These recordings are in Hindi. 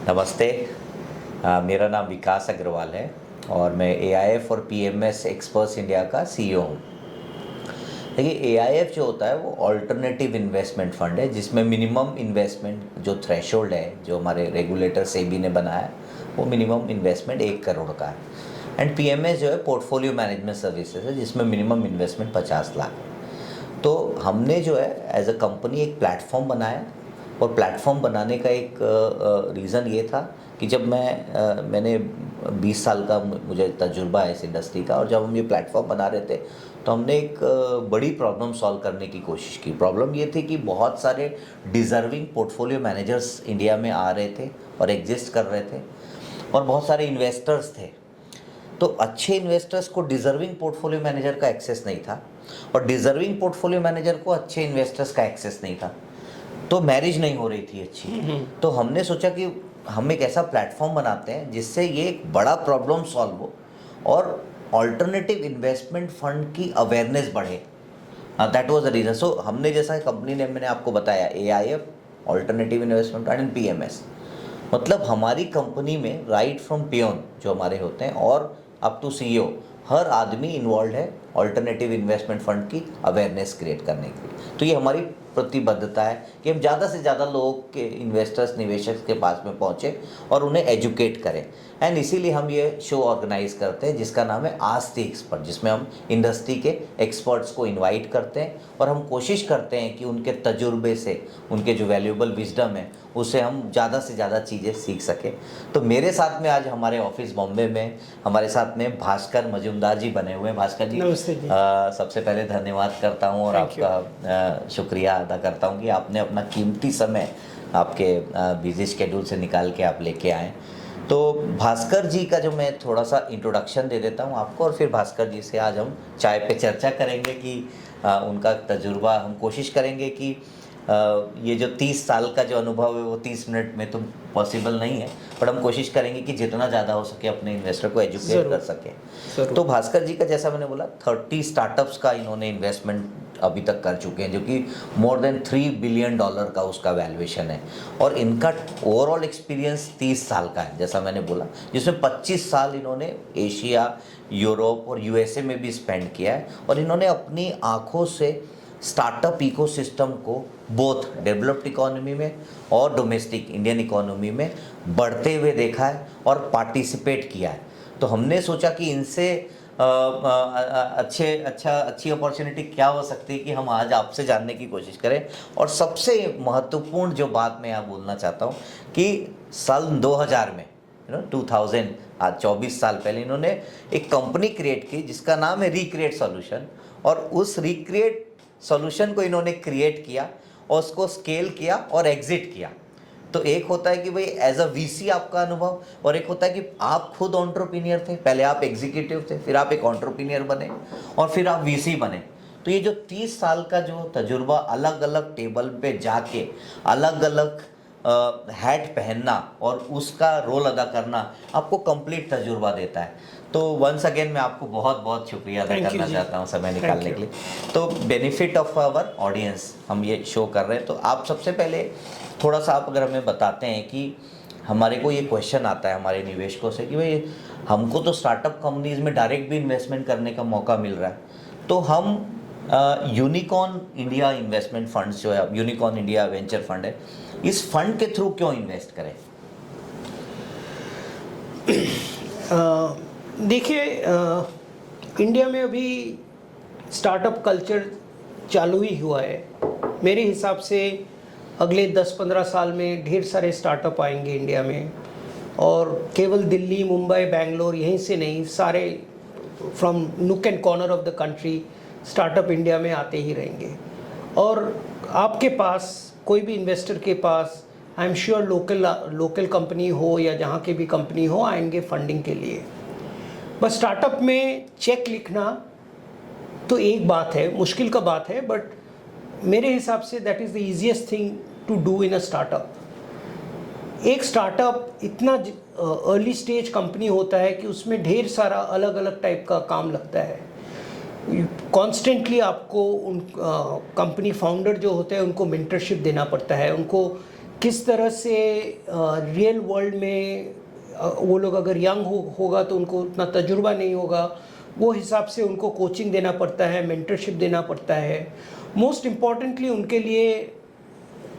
नमस्ते। मेरा नाम विकास अग्रवाल है और मैं एआईएफ और पीएमएस एक्सपर्ट्स इंडिया का सीईओ हूँ। देखिए, एआईएफ जो होता है वो अल्टरनेटिव इन्वेस्टमेंट फंड है, जिसमें मिनिमम इन्वेस्टमेंट जो थ्रेशोल्ड है, जो हमारे रेगुलेटर सेबी ने बनाया है, वो मिनिमम इन्वेस्टमेंट 1 करोड़ का है। एंड पीएमएस जो है पोर्टफोलियो मैनेजमेंट सर्विसेज है, जिसमें मिनिमम इन्वेस्टमेंट 50 लाख है। तो हमने जो है एज अ कंपनी एक प्लेटफॉर्म बनाया, और प्लेटफॉर्म बनाने का एक रीज़न ये था कि जब मैंने 20 साल का मुझे तजुर्बा है इस इंडस्ट्री का, और जब हम ये प्लेटफॉर्म बना रहे थे तो हमने एक बड़ी प्रॉब्लम सॉल्व करने की कोशिश की। प्रॉब्लम ये थी कि बहुत सारे डिज़र्विंग पोर्टफोलियो मैनेजर्स इंडिया में आ रहे थे और एग्जिस्ट कर रहे थे, और बहुत सारे इन्वेस्टर्स थे। तो अच्छे इन्वेस्टर्स को डिज़र्विंग पोर्टफोलियो मैनेजर का एक्सेस नहीं था, और डिज़र्विंग पोर्टफोलियो मैनेजर को अच्छे इन्वेस्टर्स का एक्सेस नहीं था, तो मैरिज नहीं हो रही थी अच्छी। तो हमने सोचा कि हम एक ऐसा प्लेटफॉर्म बनाते हैं जिससे ये एक बड़ा प्रॉब्लम सॉल्व हो और अल्टरनेटिव इन्वेस्टमेंट फंड की अवेयरनेस बढ़े। That was the reason. So हमने, जैसा कंपनी ने मैंने आपको बताया, AIF alternative investment fund and PMS, मतलब हमारी कंपनी में राइट फ्रॉम पियोन जो हमारे होते हैं और अप टू सीईओ, हर आदमी इन्वॉल्व है अल्टरनेटिव इन्वेस्टमेंट फंड की अवेयरनेस क्रिएट करने के लिए। तो ये हमारी प्रतिबद्धता है कि हम ज़्यादा से ज़्यादा लोगों के, इन्वेस्टर्स, निवेशक के पास में पहुँचे और उन्हें एजुकेट करें। एंड इसीलिए हम ये शो ऑर्गेनाइज करते हैं जिसका नाम है आस्क द एक्सपर्ट, जिसमें हम इंडस्ट्री के एक्सपर्ट्स को इनवाइट करते हैं और हम कोशिश करते हैं कि उनके तजुर्बे से, उनके जो वैल्यूएबल विजडम है, उससे हम ज़्यादा से ज़्यादा चीज़ें सीख सकें। तो मेरे साथ में आज हमारे ऑफिस बॉम्बे में हमारे साथ में भास्कर मजूमदार जी बने हुए हैं। भास्कर जी, नमस्ते जी। सबसे पहले धन्यवाद करता हूँ और आपका शुक्रिया अदा करता हूँ कि आपने अपना कीमती समय आपके बिजी शेड्यूल से निकाल के आप लेके आए। तो भास्कर जी का जो मैं थोड़ा सा इंट्रोडक्शन दे देता हूँ आपको, और फिर भास्कर जी से आज हम चाय पे चर्चा करेंगे कि उनका तजुर्बा, हम कोशिश करेंगे कि ये जो 30 साल का जो अनुभव है वो 30 मिनट में तो पॉसिबल नहीं है, पर हम कोशिश करेंगे कि जितना ज़्यादा हो सके अपने इन्वेस्टर को एजुकेट कर सकें। तो भास्कर जी का, जैसा मैंने बोला, 30 स्टार्टअप्स का इन्होंने इन्वेस्टमेंट अभी तक कर चुके हैं, जो कि मोर देन $3 बिलियन का उसका वैल्यूएशन है। और इनका ओवरऑल एक्सपीरियंस 30 साल का है, जैसा मैंने बोला, जिसमें 25 साल इन्होंने एशिया, यूरोप और यूएसए में भी स्पेंड किया है। और इन्होंने अपनी आँखों से स्टार्टअप इकोसिस्टम को बोथ डेवलप्ड इकोनॉमी में और डोमेस्टिक इंडियन इकोनॉमी में बढ़ते हुए देखा है और पार्टिसिपेट किया है। तो हमने सोचा कि इनसे अच्छी अपॉर्चुनिटी क्या हो सकती है कि हम आज आपसे जानने की कोशिश करें। और सबसे महत्वपूर्ण जो बात मैं यहाँ बोलना चाहता हूँ कि साल 2000 में, 2000, आज 24 साल पहले, इन्होंने एक कंपनी क्रिएट की जिसका नाम है रिक्रिएट सॉल्यूशन। और उस रिक्रिएट सॉल्यूशन को इन्होंने क्रिएट किया और उसको स्केल किया और एग्जिट किया। तो एक होता है कि भाई एज अ वीसी आपका अनुभव, और एक होता है कि आप खुद एंटरप्रेन्योर थे, पहले आप एग्जीक्यूटिव थे, फिर आप एक एंटरप्रेन्योर बने और फिर आप वीसी बने। तो ये जो 30 साल का जो तजुर्बा, अलग अलग टेबल पे जाके अलग अलग हैट पहनना और उसका रोल अदा करना, आपको कंप्लीट तजुर्बा देता है। तो वंस अगेन मैं आपको बहुत बहुत शुक्रिया अदा करना चाहता हूँ समय निकालने के लिए। तो बेनिफिट ऑफ आवर ऑडियंस हम ये शो कर रहे हैं। तो आप सबसे पहले थोड़ा सा आप अगर हमें बताते हैं कि हमारे को ये क्वेश्चन आता है हमारे निवेशकों से कि भाई हमको तो स्टार्टअप कंपनीज में डायरेक्ट भी इन्वेस्टमेंट करने का मौका मिल रहा है, तो हम यूनिकॉर्न इंडिया इन्वेस्टमेंट फंड्स जो है, यूनिकॉर्न इंडिया वेंचर फंड है, इस फंड के थ्रू क्यों इन्वेस्ट करें? देखिए, इंडिया में अभी स्टार्टअप कल्चर चालू ही हुआ है। मेरे हिसाब से अगले 10-15 साल में ढेर सारे स्टार्टअप आएंगे इंडिया में, और केवल दिल्ली, मुंबई, बेंगलोर यहीं से नहीं, सारे फ्रॉम नुक and corner of the country startup India में आते ही रहेंगे। और आपके पास, कोई भी इन्वेस्टर के पास, I am sure local company हो या जहाँ की भी कंपनी हो, आएंगे फंडिंग के लिए। बस स्टार्टअप में चेक लिखना तो एक बात है, मुश्किल का बात है, बट मेरे हिसाब से that is the easiest thing to do in a startup. एक स्टार्टअप इतना अर्ली स्टेज कंपनी होता है कि उसमें ढेर सारा अलग अलग टाइप का काम लगता है। कॉन्स्टेंटली आपको उन कंपनी फाउंडर जो होते हैं उनको मेंटरशिप देना पड़ता है, उनको किस तरह से रियल वर्ल्ड में वो लोग अगर यंग होगा तो उनको उतना तजुर्बा नहीं होगा, वो हिसाब से उनको कोचिंग देना पड़ता है, मेंटरशिप देना पड़ता है। मोस्ट इम्पॉर्टेंटली उनके लिए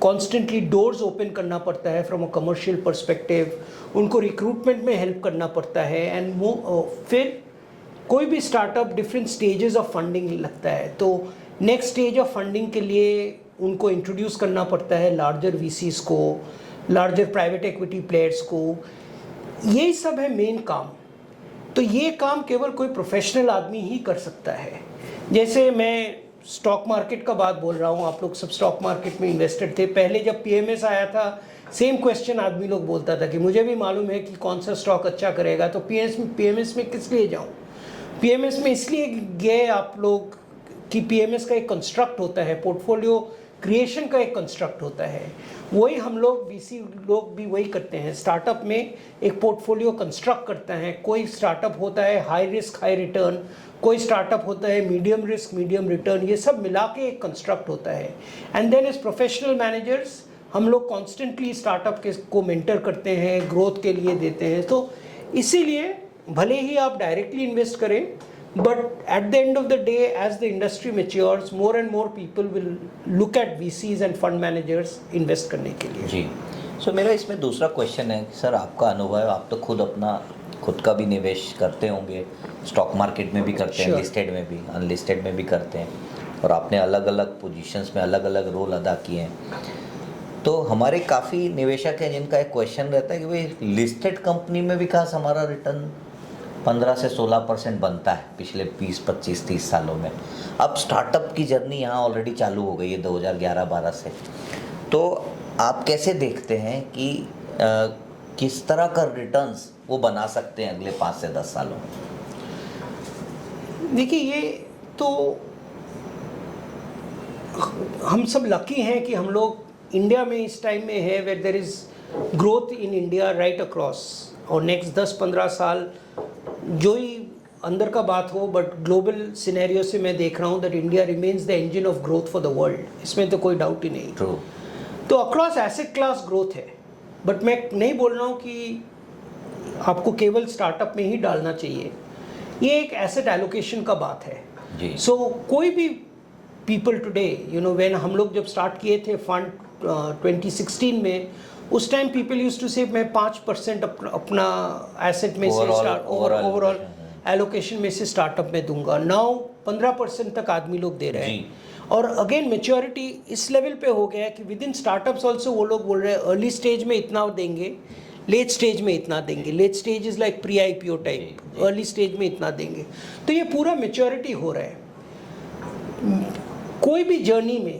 कॉन्स्टेंटली डोर्स ओपन करना पड़ता है फ्रॉम अ कमर्शियल पर्सपेक्टिव, उनको रिक्रूटमेंट में हेल्प करना पड़ता है। एंड फिर कोई भी startup different stages of funding लगता है, तो नेक्स्ट स्टेज ऑफ फंडिंग के लिए उनको इंट्रोड्यूस करना पड़ता है लार्जर वीसीज को, लार्जर प्राइवेट इक्विटी प्लेयर्स को। यही सब है मेन काम। तो ये काम केवल कोई प्रोफेशनल आदमी ही कर सकता है। जैसे मैं स्टॉक मार्केट का बात बोल रहा हूँ, आप लोग सब स्टॉक मार्केट में इन्वेस्टेड थे। पहले जब पीएमएस आया था, सेम क्वेश्चन आदमी लोग बोलता था कि मुझे भी मालूम है कि कौन सा स्टॉक अच्छा करेगा, तो पीएमएस में किस लिए जाऊँ? पीएमएस में इसलिए गए आप लोग कि पीएमएस का एक कंस्ट्रक्ट होता है, पोर्टफोलियो क्रिएशन का एक कंस्ट्रक्ट होता है। वही हम लोग वीसी लोग भी वही करते हैं, स्टार्टअप में एक पोर्टफोलियो कंस्ट्रक्ट करते हैं। कोई स्टार्टअप होता है हाई रिस्क हाई रिटर्न, कोई स्टार्टअप होता है मीडियम रिस्क मीडियम रिटर्न, ये सब मिला के एक कंस्ट्रक्ट होता है। And then as professional managers हम लोग कॉन्स्टेंटली स्टार्टअप के को मेंटर करते हैं, ग्रोथ के लिए देते हैं। तो इसीलिए भले ही आप डायरेक्टली इन्वेस्ट करें, but at the end of the day, as the industry matures, more and more people will look at VCs and fund managers invest करने के लिए। जी, सो मेरा इसमें दूसरा क्वेश्चन है सर, आपका अनुभव है, आप तो खुद का भी निवेश करते होंगे, स्टॉक मार्केट में भी करते हैं, लिस्टेड में भी अनलिस्टेड में भी करते हैं, और आपने अलग अलग पोजीशंस में अलग अलग रोल अदा किए हैं। तो हमारे काफ़ी निवेशक हैं जिनका एक क्वेश्चन रहता है कि भाई लिस्टेड कंपनी में भी खास हमारा रिटर्न 15 से 16% बनता है पिछले 20, 25, 30 सालों में। अब स्टार्टअप की जर्नी यहाँ ऑलरेडी चालू हो गई है 2011-12 से। तो आप कैसे देखते हैं कि किस तरह का रिटर्न्स वो बना सकते हैं अगले 5 से 10 सालों में? देखिए, ये तो हम सब लकी हैं कि हम लोग इंडिया में इस टाइम में है where there is growth in India right across. और नेक्स्ट 10-15 साल जो ही अंदर का बात हो, बट ग्लोबल सिनेरियो से मैं देख रहा हूँ that India remains the engine of growth for the world, इसमें तो कोई डाउट ही नहीं। True. तो अक्रॉस एसेट क्लास ग्रोथ है, बट मैं नहीं बोल रहा हूँ कि आपको केवल स्टार्टअप में ही डालना चाहिए। ये एक एसेट एलोकेशन का बात है। सो कोई भी people today, you know, when हम लोग जब स्टार्ट किए थे फंड 2016 में, उस टाइम पीपल यूज्ड टू से मैं 5% अपना एसेट में से ओवरऑल एलोकेशन में से स्टार्टअप में दूंगा। नाउ 15% तक आदमी लोग दे रहे हैं। और अगेन मेच्योरिटी इस लेवल पे हो गया है कि विद इन स्टार्टअप्स ऑल्सो वो लोग बोल रहे हैं अर्ली स्टेज में इतना देंगे, लेट स्टेज में इतना देंगे। Late stage is like pre IPO type, early stage में इतना देंगे। तो ये पूरा मेच्योरिटी हो रहा है। कोई भी जर्नी में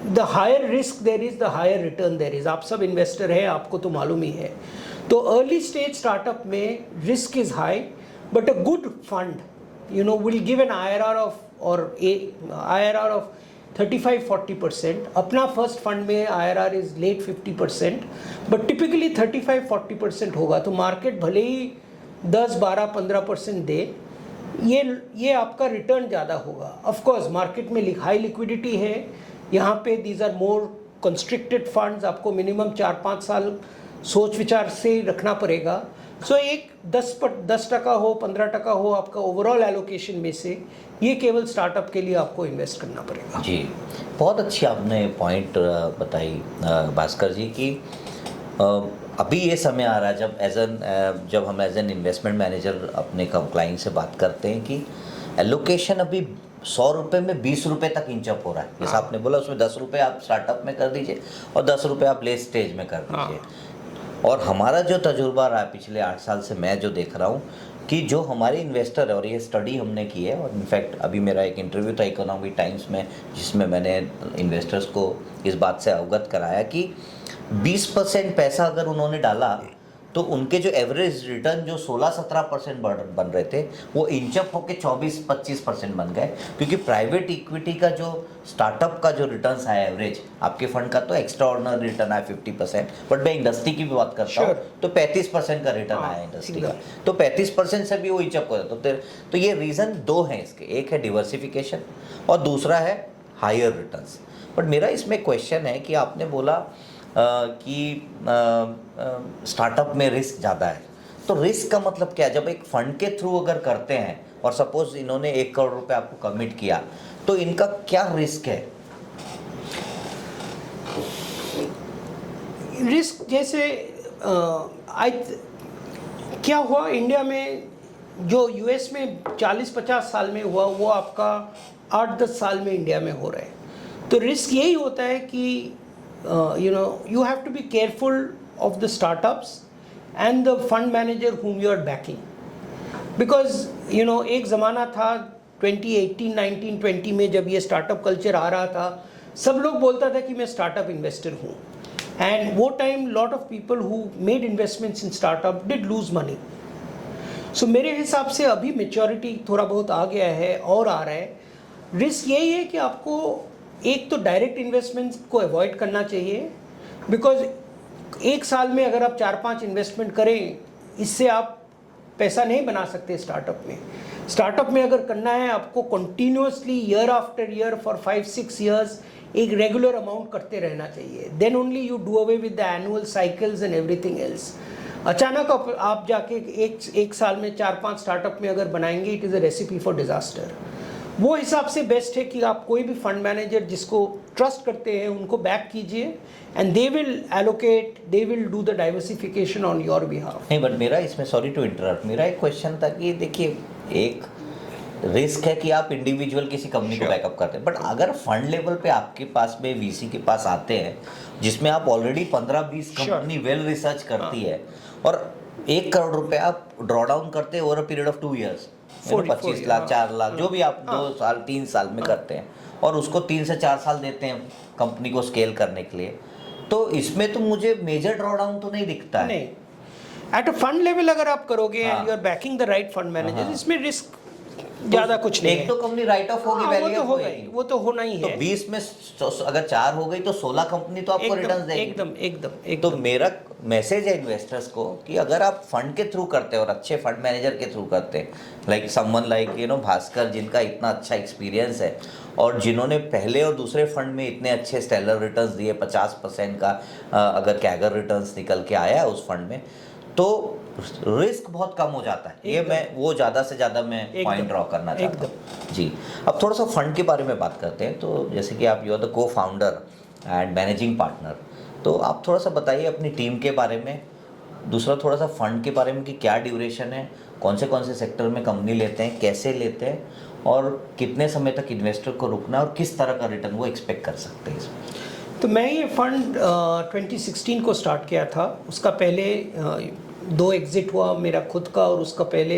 the higher risk there is, the higher return there is. आप सब इन्वेस्टर हैं, आपको तो मालूम ही है। तो अर्ली स्टेज स्टार्टअप में risk is high, but a good fund, you know, will give an IRR of 35-40%. अपना फर्स्ट फंड में IRR is late 50%, but typically 35-40% होगा। तो मार्केट भले ही 10-12-15% दे, ये आपका रिटर्न ज़्यादा होगा। ऑफ कोर्स मार्केट में हाई लिक्विडिटी है यहाँ पे, these are more constricted funds, आपको मिनिमम 4-5 साल सोच विचार से रखना पड़ेगा। सो एक 10% हो, 15% हो आपका ओवरऑल एलोकेशन में से, ये केवल स्टार्टअप के लिए आपको इन्वेस्ट करना पड़ेगा। जी, बहुत अच्छी आपने पॉइंट बताई भास्कर जी की अभी ये समय आ रहा है जब हम एज एन इन्वेस्टमेंट मैनेजर अपने क्लाइंट से बात करते हैं कि एलोकेशन अभी 100 रुपये में 20 रुपये तक इंचअप हो रहा है। जैसा आपने बोला, उसमें 10 रुपये आप स्टार्टअप में कर दीजिए और 10 रुपये आप लेट स्टेज में कर दीजिए। और हमारा जो तजुर्बा रहा है पिछले 8 साल से, मैं जो देख रहा हूँ कि जो हमारे इन्वेस्टर है, और ये स्टडी हमने की है, और इनफैक्ट अभी मेरा एक इंटरव्यू था इकोनॉमिक टाइम्स में जिसमें मैंने इन्वेस्टर्स को इस बात से अवगत कराया कि 20% पैसा अगर उन्होंने डाला तो उनके जो एवरेज रिटर्न जो 16-17% बन रहे थे, वो इंचअप होकर 24-25% बन गए। क्योंकि प्राइवेट इक्विटी का जो स्टार्टअप का जो रिटर्न्स आया एवरेज, आपके फंड का तो एक्स्ट्रा ऑर्डिनरी रिटर्न आया 50%, बट मैं इंडस्ट्री की भी बात करता हूँ तो 35% का रिटर्न आया इंडस्ट्री का। तो 35% से भी वो इंचअप हो जाता। तो ये रीज़न 2 हैं इसके, एक है डिवर्सिफिकेशन और दूसरा है हायर रिटर्न्स। बट मेरा इसमें क्वेश्चन है कि आपने बोला कि स्टार्टअप में रिस्क ज़्यादा है, तो रिस्क का मतलब क्या है? जब एक फंड के थ्रू अगर करते हैं और सपोज इन्होंने 1 करोड़ रुपए आपको कमिट किया, तो इनका क्या रिस्क है? रिस्क जैसे क्या हुआ इंडिया में, जो यूएस में 40-50 साल में हुआ वो आपका 8-10 साल में इंडिया में हो रहा है। तो रिस्क यही होता है कि you have to be careful of the startups and the fund manager whom you are backing, because एक ज़माना था 2018, 19, 20 में जब ये स्टार्टअप कल्चर आ रहा था, सब लोग बोलता था कि मैं स्टार्टअप इन्वेस्टर हूँ, एंड वो time lot of people who made investments in startup did lose money. So मेरे हिसाब से अभी मेच्योरिटी थोड़ा बहुत आ गया है और आ रहा है। रिस्क यही है कि आपको एक तो डायरेक्ट इन्वेस्टमेंट्स को अवॉइड करना चाहिए, बिकॉज एक साल में अगर आप 4-5 इन्वेस्टमेंट करें, इससे आप पैसा नहीं बना सकते स्टार्टअप में। स्टार्टअप में अगर करना है आपको continuously year after year for 5-6 years एक रेगुलर अमाउंट करते रहना चाहिए, then only you do away with the annual cycles and everything else. अचानक आप जाके एक साल में 4-5 स्टार्टअप में अगर बनाएंगे, it is a recipe for disaster. वो हिसाब से बेस्ट है कि आप कोई भी फंड मैनेजर जिसको ट्रस्ट करते हैं उनको बैक कीजिए, and they will allocate, they will do the diversification on your behalf. नहीं, बट मेरा इसमें, सॉरी टू इंटरप्ट, मेरा एक क्वेश्चन था कि देखिए, एक रिस्क है कि आप इंडिविजुअल किसी कंपनी को बैकअप करते हैं, बट अगर फंड लेवल पे आपके पास में वीसी के पास आते हैं जिसमें आप ऑलरेडी 15-20 कंपनी वेल रिसर्च करती है और 1 करोड़ रुपए आप ड्रॉ डाउन करते हैं over a period of 2 years, 25 lakh 4 lakh जो भी आप 2 साल 3 साल में करते हैं, और उसको 3 से 4 साल देते हैं कंपनी को स्केल करने के लिए, तो इसमें तो मुझे मेजर ड्रॉ डाउन तो नहीं दिखता है। नहीं, एट अ फंड लेवल अगर आप करोगे and you are backing the right fund manager, इसमें रिस्क ज़्यादा कुछ नहीं है। एक तो कंपनी राइट ऑफ होगी, वैल्यू हो गई, वो तो होना ही है। तो 20 में अगर 4 हो गई तो 16 कंपनी तो आपको रिटर्न्स देगी। एकदम। तो मेरा मैसेज है इन्वेस्टर्स को कि अगर आप फंड के थ्रू करते हैं और अच्छे फंड मैनेजर के थ्रू करते हैं, लाइक समवन लाइक भास्कर, जिनका इतना अच्छा एक्सपीरियंस है और जिन्होंने पहले और दूसरे फंड में इतने अच्छे स्टेलर रिटर्न्स दिए, 50% का अगर कैगर रिटर्न्स निकल के आया है उस फंड में, तो रिस्क बहुत कम हो जाता है। ये मैं वो ज़्यादा से ज़्यादा मैं पॉइंट ड्रॉ करना चाहता हूँ जी। अब थोड़ा सा फंड के बारे में बात करते हैं। तो जैसे कि आप यू आर द को फाउंडर एंड मैनेजिंग पार्टनर, तो आप थोड़ा सा बताइए अपनी टीम के बारे में, दूसरा थोड़ा सा फंड के बारे में कि क्या ड्यूरेशन है, कौन से सेक्टर में कंपनी लेते हैं, कैसे लेते हैं, और कितने समय तक इन्वेस्टर को रुकना और किस तरह का रिटर्न वो एक्सपेक्ट कर सकते हैं इसमें। तो मैं ये फंड 2016 को स्टार्ट किया था। उसका पहले 2 एग्जिट हुआ, मेरा खुद का, और उसका पहले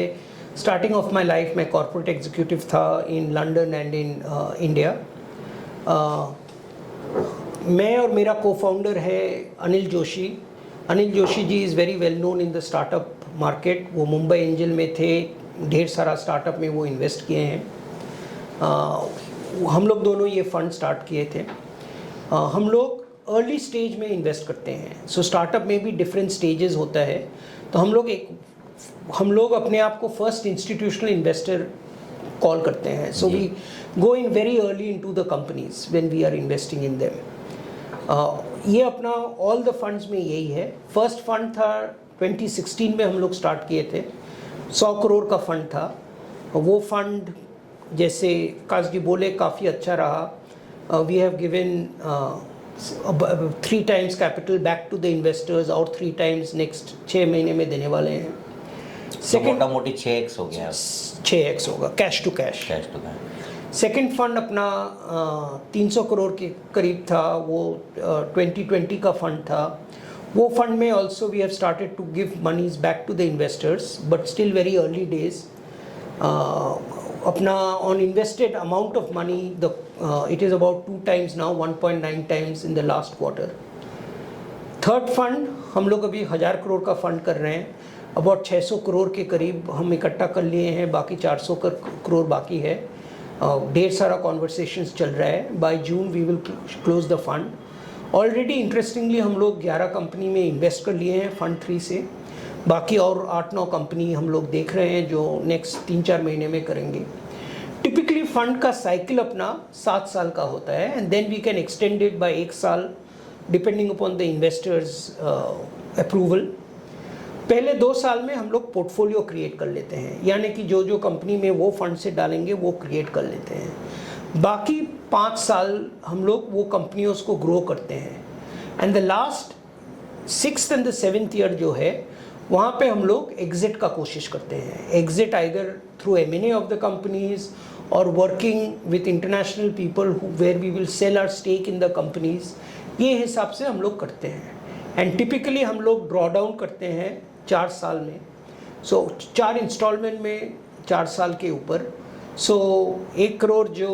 स्टार्टिंग ऑफ माय लाइफ मैं कॉर्पोरेट एग्जीक्यूटिव था in London and in India. मैं और मेरा को फाउंडर है Anil Joshi. Anil Joshi ji is very well known in the startup market. वो मुंबई एंजल में थे, ढेर सारा स्टार्टअप में वो इन्वेस्ट किए हैं। हम लोग दोनों ये फंड स्टार्ट किए थे। हम लोग अर्ली स्टेज में इन्वेस्ट करते हैं। सो स्टार्टअप में भी डिफरेंट स्टेजेस होता है। तो हम लोग अपने आप को फर्स्ट इंस्टीट्यूशनल इन्वेस्टर कॉल करते हैं। So we go in very early into the companies when we are investing in them. ये अपना ऑल द फंड्स में यही है। फर्स्ट फंड था 2016 में हम लोग स्टार्ट किए थे, 100 करोड़ का फंड था। वो फंड जैसे काश जी बोले काफ़ी अच्छा रहा। We have given 3 times capital back to the investors और 3 times नेक्स्ट 6 महीने में देने वाले हैं। सेकंड मोटा मोटी 6x हो गया, 6x होगा cash to cash. Second fund अपना 300 करोड़ के करीब था। वो 2020 का फंड था। वो फंड में also we have started to give moneys back to the investors, but still very early days. अपना own invested amount of money it is about 2 times now, 1.9 times in the last quarter. Third fund हम लोग अभी 1000 करोड़ का फंड कर रहे हैं। अबाउट 600 करोड़ के करीब हम इकट्ठा कर लिए हैं, बाकी 400 करोड़ बाकी है। ढेर सारा कॉन्वर्सेशंस चल रहा है। By June we will close the fund. Already interestingly हम लोग 11 कंपनी में इन्वेस्ट कर लिए हैं फंड 3 से। बाकी और 8-9 कंपनी हम लोग देख रहे हैं जो नेक्स्ट 3-4 महीने में करेंगे। टिपिकली फंड का साइकिल अपना 7 साल का होता है, and then we can extend it by 1 साल depending upon the investors approval. पहले 2 साल में हम लोग पोर्टफोलियो क्रिएट कर लेते हैं, यानी कि जो जो कंपनी में वो फंड से डालेंगे वो क्रिएट कर लेते हैं। बाकी 5 साल हम लोग वो कंपनियों को ग्रो करते हैं। And the last 6th and the 7th year जो है वहाँ पे हम लोग एग्जिट का कोशिश करते हैं। Exit either through M&A of the companies और working with international people where we will sell our stake in the companies. ये हिसाब से हम लोग करते हैं। एंड टिपिकली हम लोग ड्रॉ डाउन करते हैं 4 साल में। सो 4 इंस्टॉलमेंट में 4 साल के ऊपर। सो 1 करोड़ जो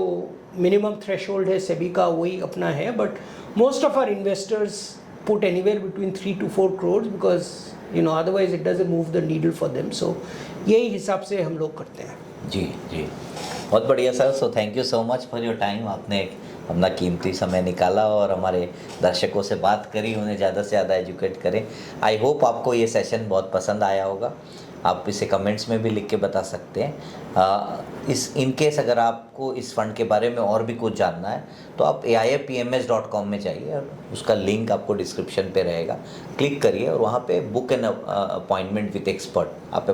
मिनिमम थ्रेशोल्ड है सेबी का वही अपना है, but most of our investors put anywhere between 3 to 4 crores because otherwise it doesn't move the needle for them. So यही हिसाब से हम लोग करते हैं। जी जी, बहुत बढ़िया sir. So thank you so much for your time. आपने अपना कीमती समय निकाला और हमारे दर्शकों से बात करी, उन्हें ज़्यादा से ज़्यादा एजुकेट करें। आई होप आपको ये सेशन बहुत पसंद आया होगा। आप इसे कमेंट्स में भी लिख के बता सकते हैं। इन केस अगर आपको इस फंड के बारे में और भी कुछ जानना है तो आप AIFPMS.com में जाइए और उसका लिंक आपको डिस्क्रिप्शन पे रहेगा, क्लिक करिए और वहाँ पे book an appointment with expert. आप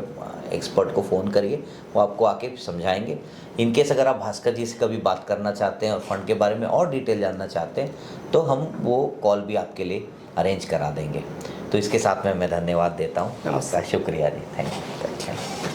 एक्सपर्ट को फ़ोन करिए, वो आपको आके समझाएंगे। इन केस अगर आप भास्कर जी से कभी बात करना चाहते हैं और फंड के बारे में और डिटेल जानना चाहते हैं तो हम वो कॉल भी आपके लिए अरेंज करा देंगे। तो इसके साथ में मैं धन्यवाद देता हूँ आपका। शुक्रिया जी, थैंक यू।